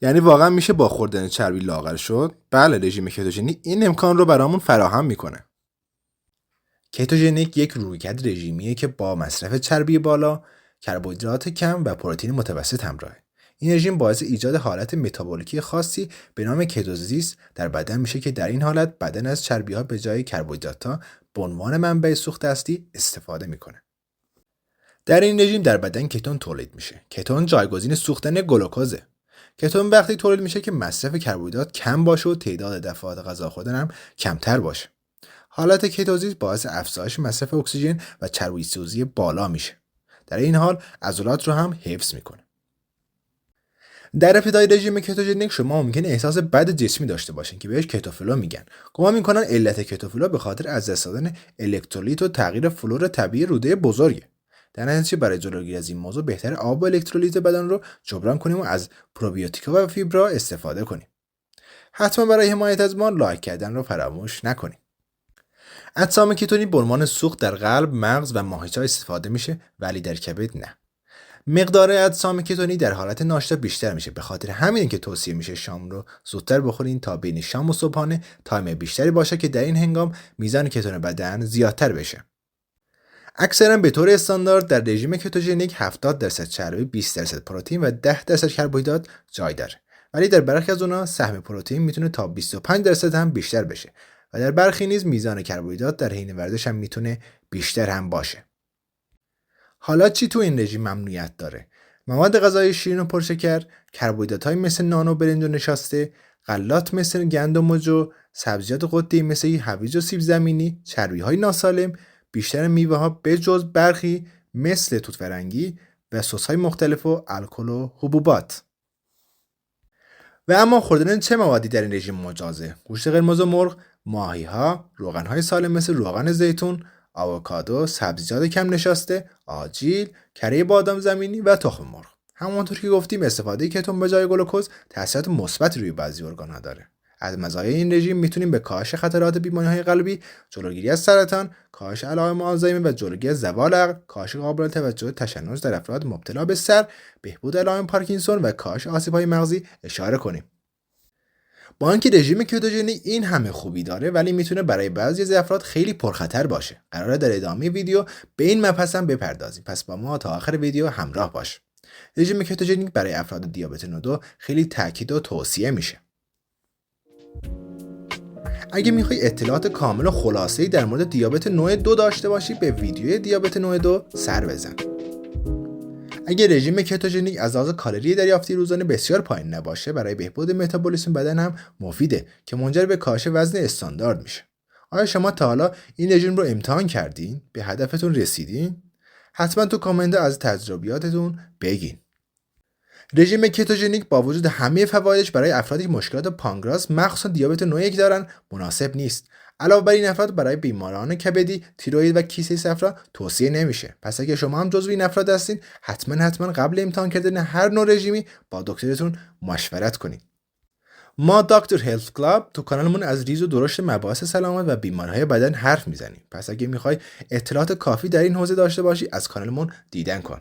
یعنی واقعا میشه با خوردن چربی لاغر شد؟ بله، رژیم کتوژنیک این امکان رو برامون فراهم میکنه. کتوژنیک یک رویکرد رژیمیه که با مصرف چربی بالا، کربوهیدرات کم و پروتئین متوسط همراهه. این رژیم باعث ایجاد حالت متابولیکی خاصی به نام کتوزیس در بدن میشه که در این حالت بدن از چربی‌ها به جای کربوهیدرات‌ها به عنوان منبع سوخت اصلی استفاده میکنه. در این رژیم در بدن کتون تولید میشه. کتون جایگزین سوختن گلوکوزه. کتون وقتی تولید میشه که مصرف کربوهیدرات کم باشه و تعداد دفعات غذا خوردن هم کمتر باشه. حالت کتوزیس باعث افزایش مصرف اکسیژن و چربی‌سوزی بالا میشه. در این حال عضلات رو هم حفظ میکنه. در ابتدای رژیم کتوژنیک شما ممکنه احساس بد جسمی داشته باشین که بهش کتوفلو میگن. گمان میکنن علت کتوفلو به خاطر از دست دادن الکترولیت و تغییر فلور طبیعی روده بزرگه. در نتیجه برای جلوگیری از این موضوع بهتر آب و الکترولیت بدن رو جبران کنیم و از پروبیوتیکا و فیبرا استفاده کنیم. حتما برای حمایت از ما لایک کردن رو فراموش نکنید. اجسام کتونی به عنوان سوخت در قلب، مغز و ماهیچه استفاده میشه ولی در کبد نه. مقدار اجسام کتونی در حالت ناشتا بیشتر میشه، به خاطر همین که توصیه میشه شام رو زودتر بخورین تا بین شام و صبحانه تایم بیشتری باشه که در این هنگام میزان کتون بدن زیادتر بشه. اکثرا به طور استاندارد در رژیم کتوژنیک 70% چربی، 20% پروتئین و 10% کربوهیدرات جای داره. ولی در برخی از اونها سهم پروتئین میتونه تا 25% هم بیشتر بشه و در برخی نیز میزان کربوهیدرات در حین ورزش هم میتونه بیشتر هم باشه. حالا چی تو این رژیم ممنوعیت داره؟ مواد غذایی شیرین و پرشکر، کربوهیدرات‌های مثل نان و برنج و نشاسته، غلات مثل گندم و جو، سبزیجات قطعی مثل هویج و سیب زمینی، چربی‌های ناسالم، بیشتر میوه‌ها به جز برخی مثل توت فرنگی و سس‌های مختلف و الکل و حبوبات. و اما خوردن چه موادی در این رژیم مجازه؟ گوشت قرمز و مرغ، ماهی‌ها، روغن‌های سالم مثل روغن زیتون، آووکادو، سبزیجات کم نشاسته، آجیل، کره بادام زمینی و تخم مرغ. همونطور که گفتیم استفاده کتون به جای گلوکوز تاثیرات مثبت روی بعضی ارگان‌ها داره. از مزایای این رژیم میتونیم به کاهش خطرات بیماری‌های قلبی، جلوگیری از سرطان، کاهش علائم آلزایمر و جلوگیری از زوال عقل، کاهش قابل توجه تشنج در افراد مبتلا به سر، بهبود علائم پارکینسون و کاهش آسیب‌های مغزی اشاره کنیم. با اینکه رژیم کتوژنیک این همه خوبی داره ولی میتونه برای بعضی از افراد خیلی پرخطر باشه. قراره در ادامه ویدیو به این مبحث هم بپردازیم، پس با ما تا آخر ویدیو همراه باش. رژیم کتوژنیک برای افراد دیابت نوع 2 خیلی تاکید و توصیه میشه. اگه میخوای اطلاعات کامل و خلاصه‌ای در مورد دیابت نوع 2 داشته باشی به ویدیوی دیابت نوع 2 سر بزن. اگه رژیم کتوژنیک از لحاظ کالری دریافتی روزانه بسیار پایین نباشه، برای بهبود متابولیسم بدن هم مفیده که منجر به کاهش وزن استاندارد میشه. آیا شما تا حالا این رژیم رو امتحان کردین؟ به هدفتون رسیدین؟ حتما تو کامنت از تجربیاتتون بگین. رژیم کتوژنیک با وجود همه فوایدش برای افرادی که مشکلات پانکراس مخصوصا دیابت نوع 1 دارن مناسب نیست. علاوه بر این افراد برای بیماران کبدی، تیروئید و کیسه صفرا توصیه نمیشه. پس اگه شما هم جزو این افراد هستین حتما قبل امتحان کردن هر نوع رژیمی با دکترتون مشورت کنید. ما دکتر هلت کلاب تو کانالمون از ریز و درشت مباحث سلامت و بیماری‌های بدن حرف میزنیم. پس اگه میخوای اطلاعات کافی در این حوزه داشته باشی از کانالمون دیدن کن.